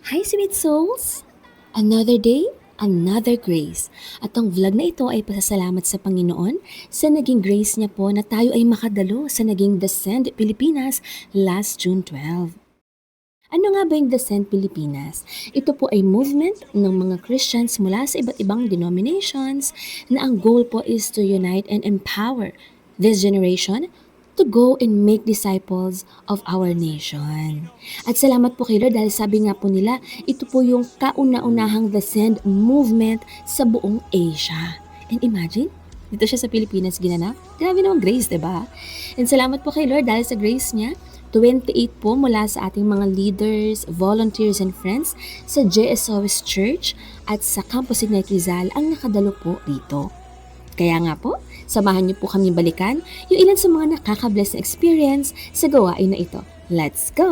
Hi sweet souls! Another day, another grace. At ang vlog na ito ay pasasalamat sa Panginoon sa naging grace niya po na tayo ay makadalo sa naging Descend Pilipinas last June 12. Ano nga ba yung Descend Pilipinas? Ito po ay movement ng mga Christians mula sa iba't ibang denominations na ang goal po is to unite and empower this generation to go and make disciples of our nation. At salamat po kay Lord dahil sabi nga po nila, ito po yung kauna-unahang Descend movement sa buong Asia. And imagine, dito siya sa Pilipinas ginanap. Grabe naman grace, diba? And salamat po kay Lord dahil sa grace niya, 28 po mula sa ating mga leaders, volunteers, and friends sa JSOS Church at sa Campus Ignite Rizal ang nakadalo po dito. Kaya nga po, samahan niyo po kami balikan yung ilan sa mga nakaka-bless na experience sa gawain na ito. Let's go!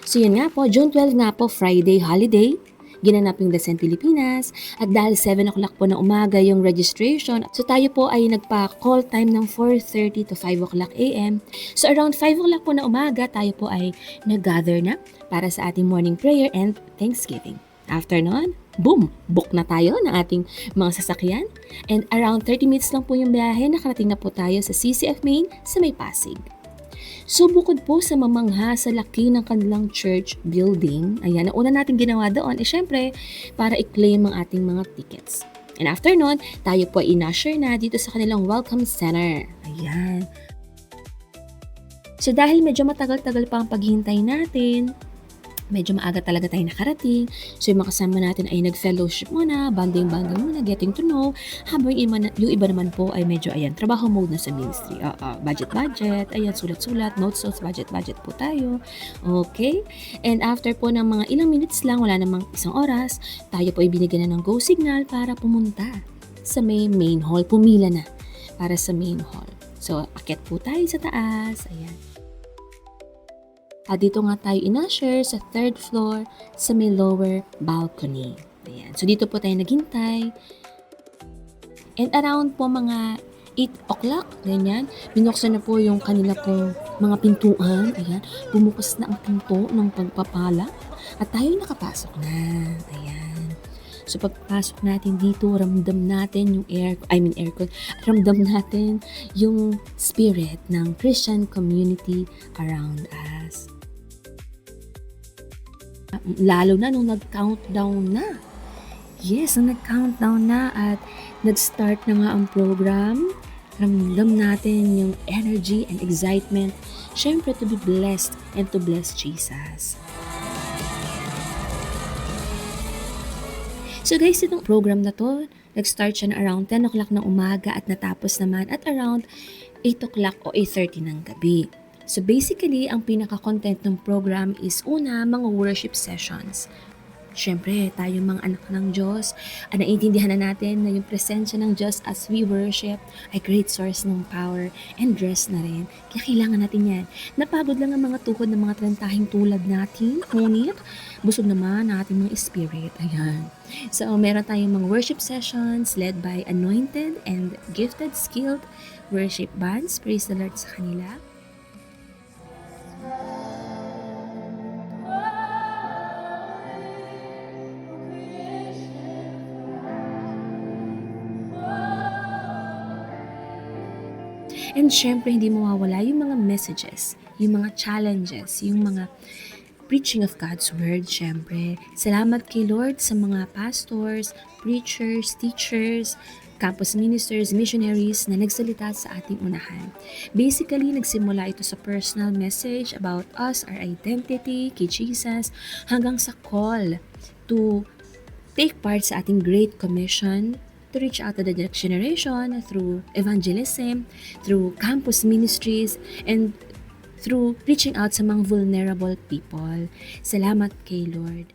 So yun nga po, June 12 nga po, Friday holiday, ginanap yung Descend Pilipinas at dahil 7 o'clock po na umaga yung registration, so tayo po ay nagpa-call time ng 4:30 to 5 o'clock a.m. So around 5 o'clock po na umaga, tayo po ay nag-gather na para sa ating morning prayer and Thanksgiving. After nun, boom! Book na tayo ng ating mga sasakyan and around 30 minutes lang po yung biyahe, nakarating na po tayo sa CCF Main sa May Pasig. So bukod po sa mamangha sa laki ng kanilang church building, ayan, ang una natin ginawa doon ay syempre para i-claim ang ating mga tickets. And after nun, tayo po ay in-usher na dito sa kanilang welcome center. Ayan. So dahil medyo matagal-tagal pa ang paghihintay natin, medyo maaga talaga tayo nakarating. So yung mga kasama natin ay nag-fellowship muna, banding-banding muna, getting to know. Habang yung iba naman po ay medyo, ayan, trabaho mode na sa ministry. Budget, ayan, sulat-sulat, notes, budget po tayo. Okay? And after po ng mga ilang minutes lang, wala namang isang oras, tayo po ay binigyan na ng go signal para pumunta sa main hall. Pumila na para sa main hall. So, akit po tayo sa taas. Ayan. At dito nga tayo in-usher sa 3rd floor sa may lower balcony. Ayan. So dito po tayo naghintay. And around po mga 8 o'clock, ganyan, binuksan na po yung kanila pong mga pintuan. Ayan. Bumukas na ang pinto ng pagpapala. At tayo nakapasok na. Ayan. So pagpasok natin dito, ramdam natin yung aircon. Ramdam natin yung spirit ng Christian community around us. Lalo na nung nag-countdown na. Yes, nung nag-countdown na at nag-start na nga ang program, ramdam natin yung energy and excitement, syempre to be blessed and to bless Jesus. So guys, itong program na to, nag-start siya na around 10 o'clock ng umaga at natapos naman at around 8 o'clock o 8:30 ng gabi. So basically, ang pinaka-content ng program is una, mga worship sessions. Siyempre, tayo mga anak ng Diyos, naiintindihan na natin na yung presensya ng Diyos as we worship ay great source ng power and rest na rin. Kaya kailangan natin yan. Napagod lang ang mga tuhod ng mga talentahing tulad natin, ngunit busog naman ang ating mga spirit. Ayan. So, meron tayong mga worship sessions led by anointed and gifted, skilled worship bands. Praise the Lord sa kanila. And syempre, hindi mawawala yung mga messages, yung mga challenges, yung mga preaching of God's Word, syempre. Salamat kay Lord sa mga pastors, preachers, teachers, campus ministers, missionaries na nagsalita sa ating unahan. Basically, nagsimula ito sa personal message about us, our identity, kay Jesus, hanggang sa call to take part sa ating Great Commission, to reach out to the next generation through evangelism, through campus ministries, and through reaching out sa mga vulnerable people. Salamat kay Lord.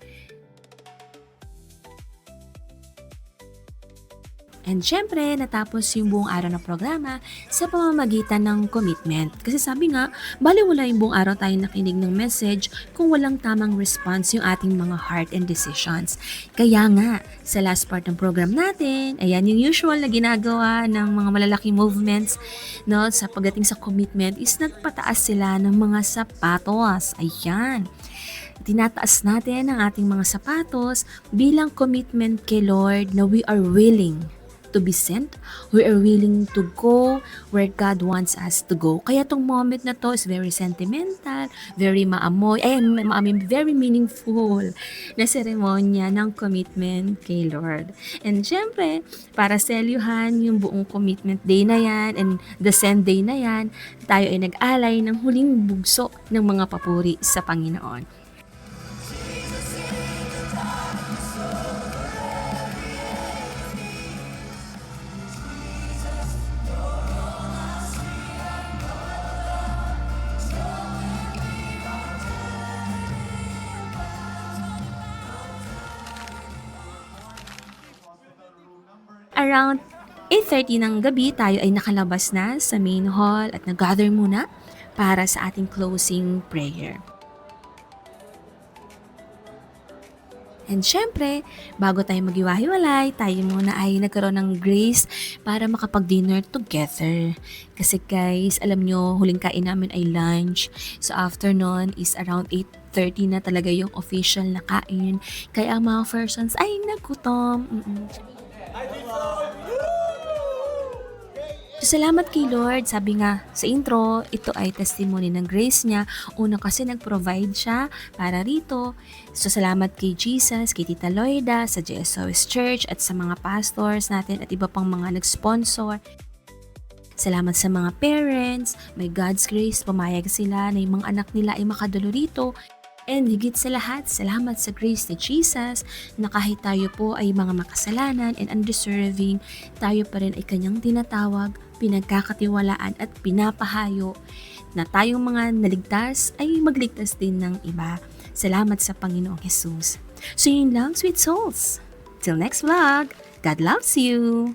And syempre, natapos yung buong araw ng programa sa pamamagitan ng commitment. Kasi sabi nga, baliwala yung buong araw tayo nakinig ng message kung walang tamang response yung ating mga heart and decisions. Kaya nga, sa last part ng program natin, ayan yung usual na ginagawa ng mga malalaking movements, no, sa pagdating sa commitment is nagpataas sila ng mga sapatos. Ayan. tinataas natin ang ating mga sapatos bilang commitment kay Lord na we are willing to be sent, we are willing to go where God wants us to go. Kaya tong moment na to is very sentimental, very very meaningful na seremonya ng commitment kay Lord. And syempre, para selyuhan yung buong commitment day na yan and the send day na yan, tayo ay nag-alay ng huling bugso ng mga papuri sa Panginoon. Around 8:30 ng gabi, tayo ay nakalabas na sa main hall at nag-gather muna para sa ating closing prayer. And syempre, bago tayo maghiwa-hiwalay, tayo muna ay nagkaroon ng grace para makapag-dinner together. Kasi guys, alam nyo, huling kain namin ay lunch. So after nun is around 8:30 na talaga yung official na kain. Kaya ang mga persons ay nagutom. So, salamat kay Lord. Sabi nga sa intro, ito ay testimony ng grace niya. Una kasi nag-provide siya para rito. So, salamat kay Jesus, kay Tita Loida, sa JSOS Church at sa mga pastors natin at iba pang mga nag-sponsor. Salamat sa mga parents. May God's grace, pumayag sila na yung mga anak nila ay makadalo rito. And higit sa lahat, salamat sa grace ni Jesus na kahit tayo po ay mga makasalanan and undeserving, tayo pa rin ay kanyang tinatawag, pinagkakatiwalaan at pinapahayo na tayong mga naligtas ay magligtas din ng iba. Salamat sa Panginoong Jesus. So yun lang, sweet souls. Till next vlog, God loves you!